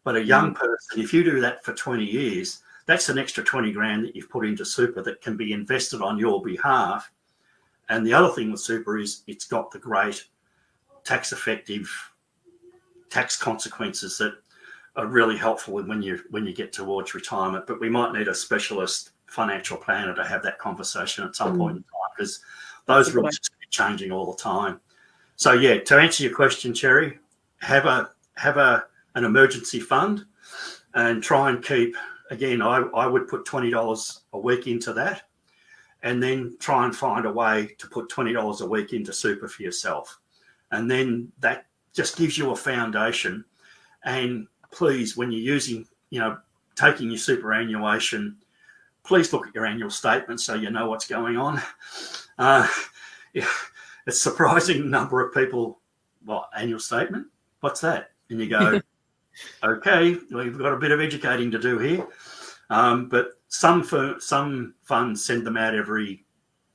but a young person, if you do that for 20 years, that's an extra 20 grand that you've put into super that can be invested on your behalf. And the other thing with super is it's got the great tax-effective tax consequences that are really helpful when you get towards retirement. But we might need a specialist financial planner to have that conversation at some point in time, because those rules are changing all the time. So yeah, to answer your question, Cherry, have an emergency fund and try and keep. Again, I would put $20 a week into that, and then try and find a way to put $20 a week into super for yourself. And then that just gives you a foundation. And please, when you're using, taking your superannuation, please look at your annual statement so you know what's going on. It's surprising the number of people what, annual statement? What's that? And you go, okay, we've got a bit of educating to do here. But some funds send them out every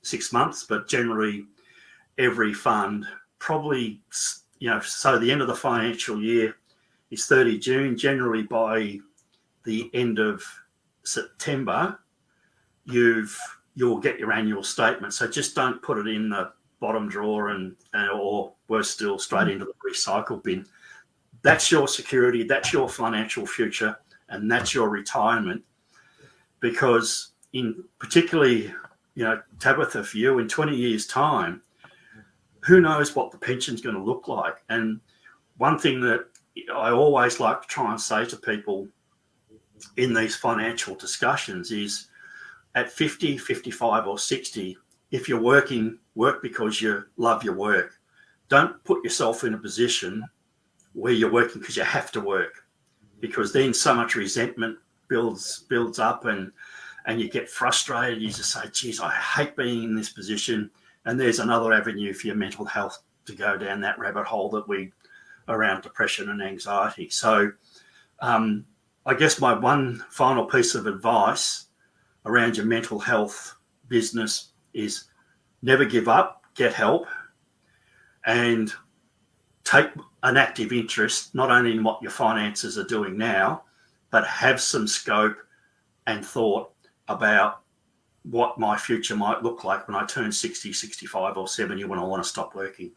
6 months, but generally every fund probably, so the end of the financial year is 30 June. Generally by the end of September, you'll get your annual statement. So just don't put it in the bottom drawer or worse still, straight into the recycle bin. That's your security, that's your financial future, and that's your retirement. Because particularly, Tabitha, for you, in 20 years' time, who knows what the pension's going to look like? And one thing that I always like to try and say to people in these financial discussions is, at 50, 55 or 60, if you're working, work because you love your work. Don't put yourself in a position where you're working because you have to work, because then so much resentment builds up and you get frustrated. You just say, geez, I hate being in this position. And there's another avenue for your mental health to go down that rabbit hole around depression and anxiety. So I guess my one final piece of advice around your mental health business is never give up, get help, and take an active interest, not only in what your finances are doing now, but have some scope and thought about what my future might look like when I turn 60, 65 or 70, when I want to stop working.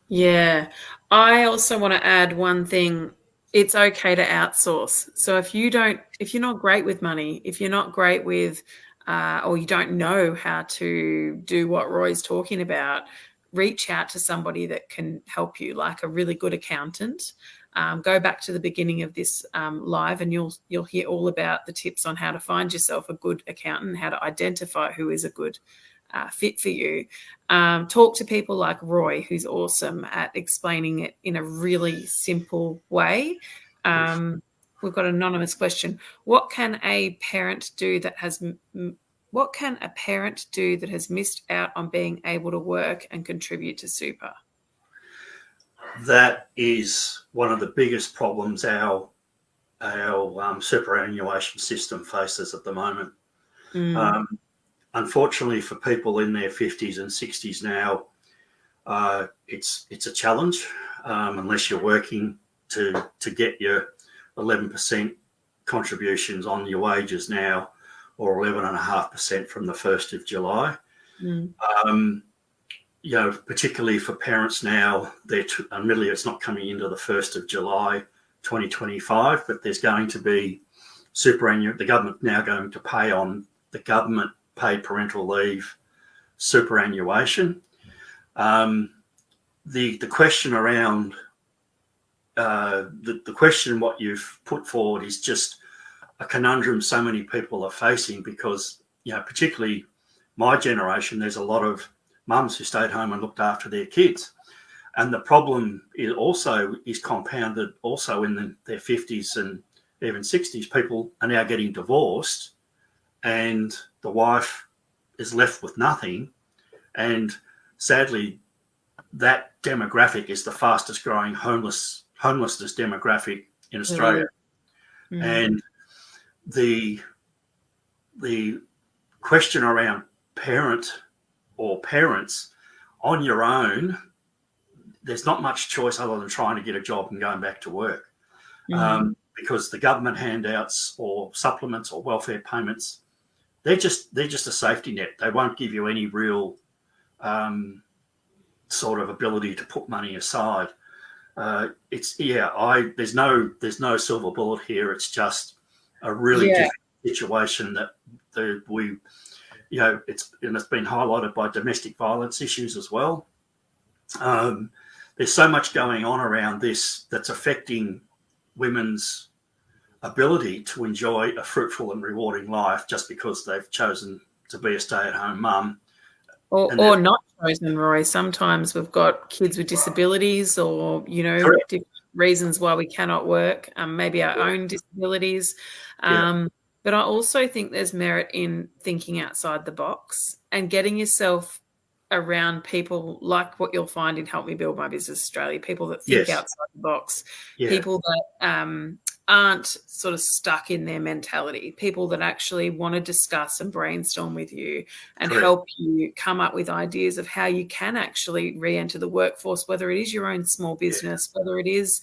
Yeah. I also want to add one thing. It's okay to outsource. So if you're not great with money, if you're not great with, or you don't know how to do what Roy's talking about, reach out to somebody that can help you, like a really good accountant. Go back to the beginning of this live, and you'll hear all about the tips on how to find yourself a good accountant, how to identify who is a good fit for you. Talk to people like Roy, who's awesome at explaining it in a really simple way. We've got an anonymous question. What can a parent do that has missed out on being able to work and contribute to super? That is one of the biggest problems our superannuation system faces at the moment. Unfortunately, for people in their 50s and 60s now, it's a challenge unless you're working to get your 11% contributions on your wages now, or 11.5% from the 1st of July. Particularly for parents now, admittedly it's not coming into the 1st of July 2025, but there's going to be the government now going to pay on the government paid parental leave superannuation. The question around the question what you've put forward is just a conundrum so many people are facing, because particularly my generation, there's a lot of mums who stayed home and looked after their kids, and the problem is compounded also in their 50s and even 60s. People are now getting divorced, and the wife is left with nothing, and sadly that demographic is the fastest growing homelessness demographic in Australia. And the question around parents on your own, there's not much choice other than trying to get a job and going back to work, because the government handouts or supplements or welfare payments, they're just a safety net. They won't give you any real sort of ability to put money aside. There's no silver bullet here. It's just a really difficult situation that it's been highlighted by domestic violence issues as well. There's so much going on around this that's affecting women's ability to enjoy a fruitful and rewarding life just because they've chosen to be a stay-at-home mum. Or not chosen, Roy. Sometimes we've got kids with disabilities, or, different reasons why we cannot work, maybe our own disabilities. But I also think there's merit in thinking outside the box and getting yourself around people like what you'll find in Help Me Build My Business Australia, people that think Yes. outside the box, Yeah. people that aren't sort of stuck in their mentality, people that actually want to discuss and brainstorm with you and Correct. help you come up with ideas of how you can actually re-enter the workforce, whether it is your own small business, whether it is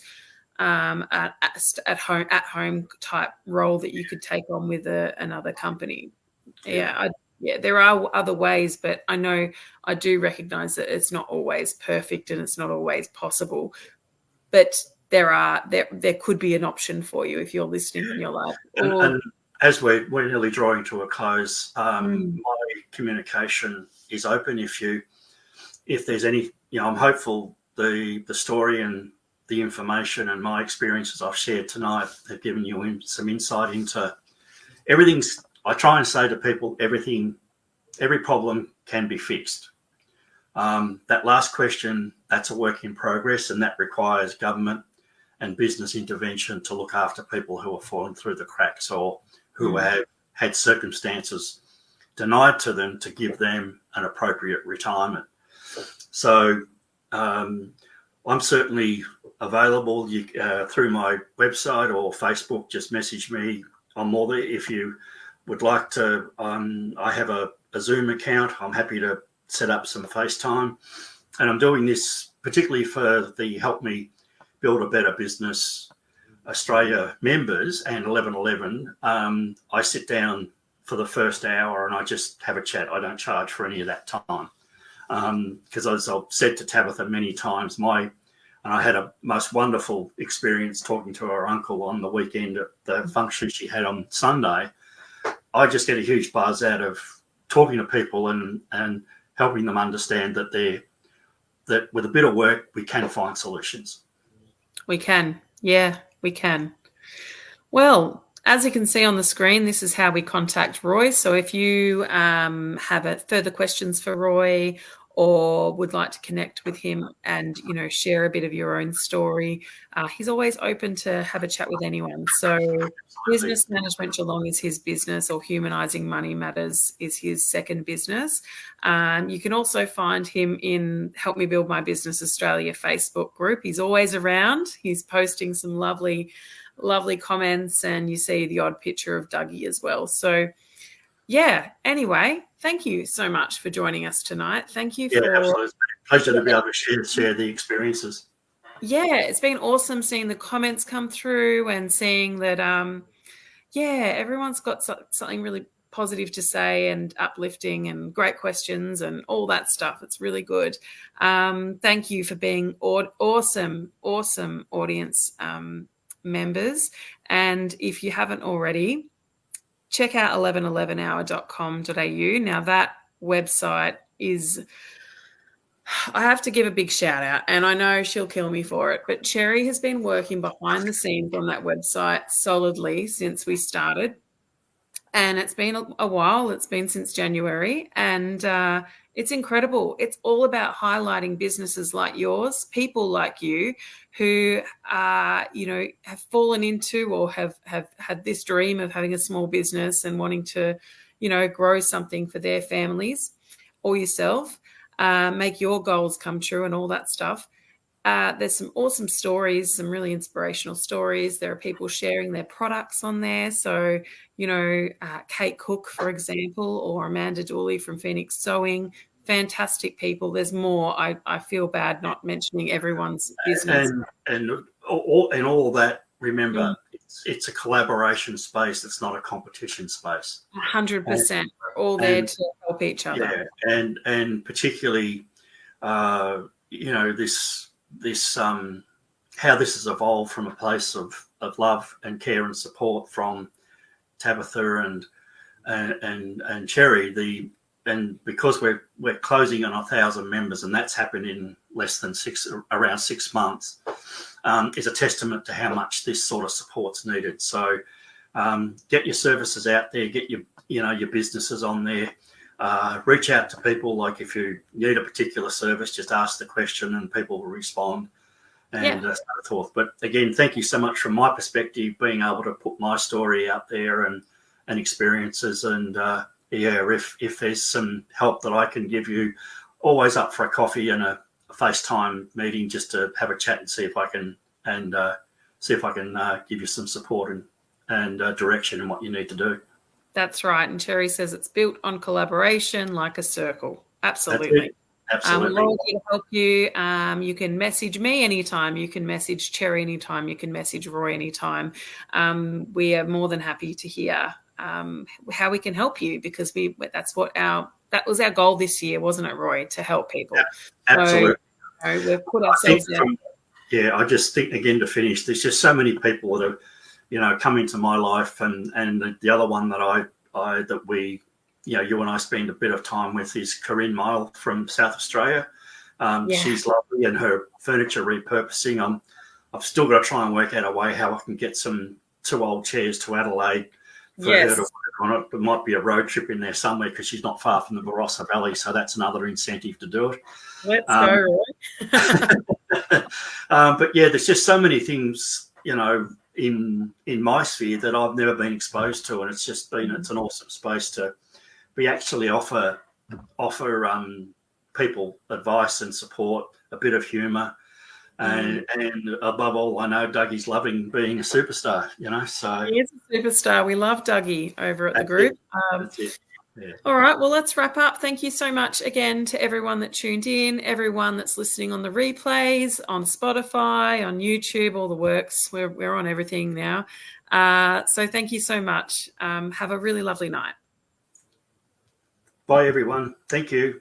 at home type role that you could take on with another company. There are other ways, but I know I do recognize that it's not always perfect and it's not always possible. But there could be an option for you if you're listening and you're like, and as we're nearly drawing to a close, my communication is open. If there's any, I'm hopeful the story and the information and my experiences I've shared tonight have given you some insight into everything. I try and say to people, every problem can be fixed. That last question, that's a work in progress, and that requires government and business intervention to look after people who are falling through the cracks or who have had circumstances denied to them to give them an appropriate retirement. So I'm certainly available through my website or Facebook. Just message me. I'm more there. If you would like to, I have a Zoom account. I'm happy to set up some FaceTime. And I'm doing this particularly for the Help Me Build a Better Business Australia members and 1111. I sit down for the first hour and I just have a chat. I don't charge for any of that time. Because as I've said to Tabitha many times, and I had a most wonderful experience talking to her uncle on the weekend at the function she had on Sunday. I just get a huge buzz out of talking to people and helping them understand that with a bit of work, we can find solutions. We can. Yeah, we can. Well, as you can see on the screen, this is how we contact Roy. So if you have further questions for Roy or would like to connect with him and, share a bit of your own story, he's always open to have a chat with anyone. So Business Management Geelong is his business, or Humanising Money Matters is his second business. You can also find him in Help Me Build My Business Australia Facebook group. He's always around. He's posting some lovely comments, and you see the odd picture of Dougie as well. So anyway, thank you so much for joining us tonight. Thank you for absolutely. Pleasure to be able to share the experiences. Yeah, it's been awesome seeing the comments come through and seeing that everyone's got something really positive to say and uplifting and great questions and all that stuff. It's really good. Thank you for being awesome audience members. And if you haven't already, check out 1111hour.com.au. Now that website is, I have to give a big shout out, and I know she'll kill me for it, but Cherry has been working behind the scenes on that website solidly since we started. And it's been a while. It's been since January, and it's incredible. It's all about highlighting businesses like yours, people like you who have fallen into or have had this dream of having a small business and wanting to, grow something for their families or yourself, make your goals come true and all that stuff. There's some awesome stories, some really inspirational stories. There are people sharing their products on there. So, Kate Cook, for example, or Amanda Dooley from Phoenix Sewing, fantastic people. There's more. I feel bad not mentioning everyone's business. And all that, remember, it's a collaboration space. It's not a competition space. 100%. We're all there to help each other. Yeah, and particularly, this how this has evolved from a place of love and care and support from Tabitha and Cherry. And because we're closing on 1,000 members, and that's happened in around 6 months, is a testament to how much this sort of support's needed. So get your services out there, get your businesses on there. Reach out to people. Like if you need a particular service, just ask the question and people will respond and so forth. But again, thank you so much from my perspective, being able to put my story out there and experiences. And if there's some help that I can give you, always up for a coffee and a FaceTime meeting just to have a chat and see if I can give you some support and direction in what you need to do. That's right. And Cherry says it's built on collaboration like a circle. Absolutely. Absolutely. We're all here to help you. You can message me anytime. You can message Cherry anytime. You can message Roy anytime. We are more than happy to hear how we can help you, because that was our goal this year, wasn't it, Roy? To help people. Yeah, absolutely. So, we've put ourselves down. I just think, again, to finish, there's just so many people that have, come into my life, and the other one that you and I spend a bit of time with is Corinne Mile from South Australia. She's lovely, and her furniture repurposing. I've still got to try and work out a way how I can get 2 old chairs to Adelaide for her to work on it. There might be a road trip in there somewhere because she's not far from the Barossa Valley, so that's another incentive to do it. Let's go, Roy. But yeah, there's just so many things, in my sphere that I've never been exposed to, and it's an awesome space to be actually offer people advice and support, a bit of humour, and above all, I know Dougie's loving being a superstar. So he is a superstar. We love Dougie over at the group. That's it. Yeah. All right, well, let's wrap up. Thank you so much again to everyone that tuned in, everyone that's listening on the replays, on Spotify, on YouTube, all the works. We're on everything now. So thank you so much. Have a really lovely night. Bye, everyone. Thank you.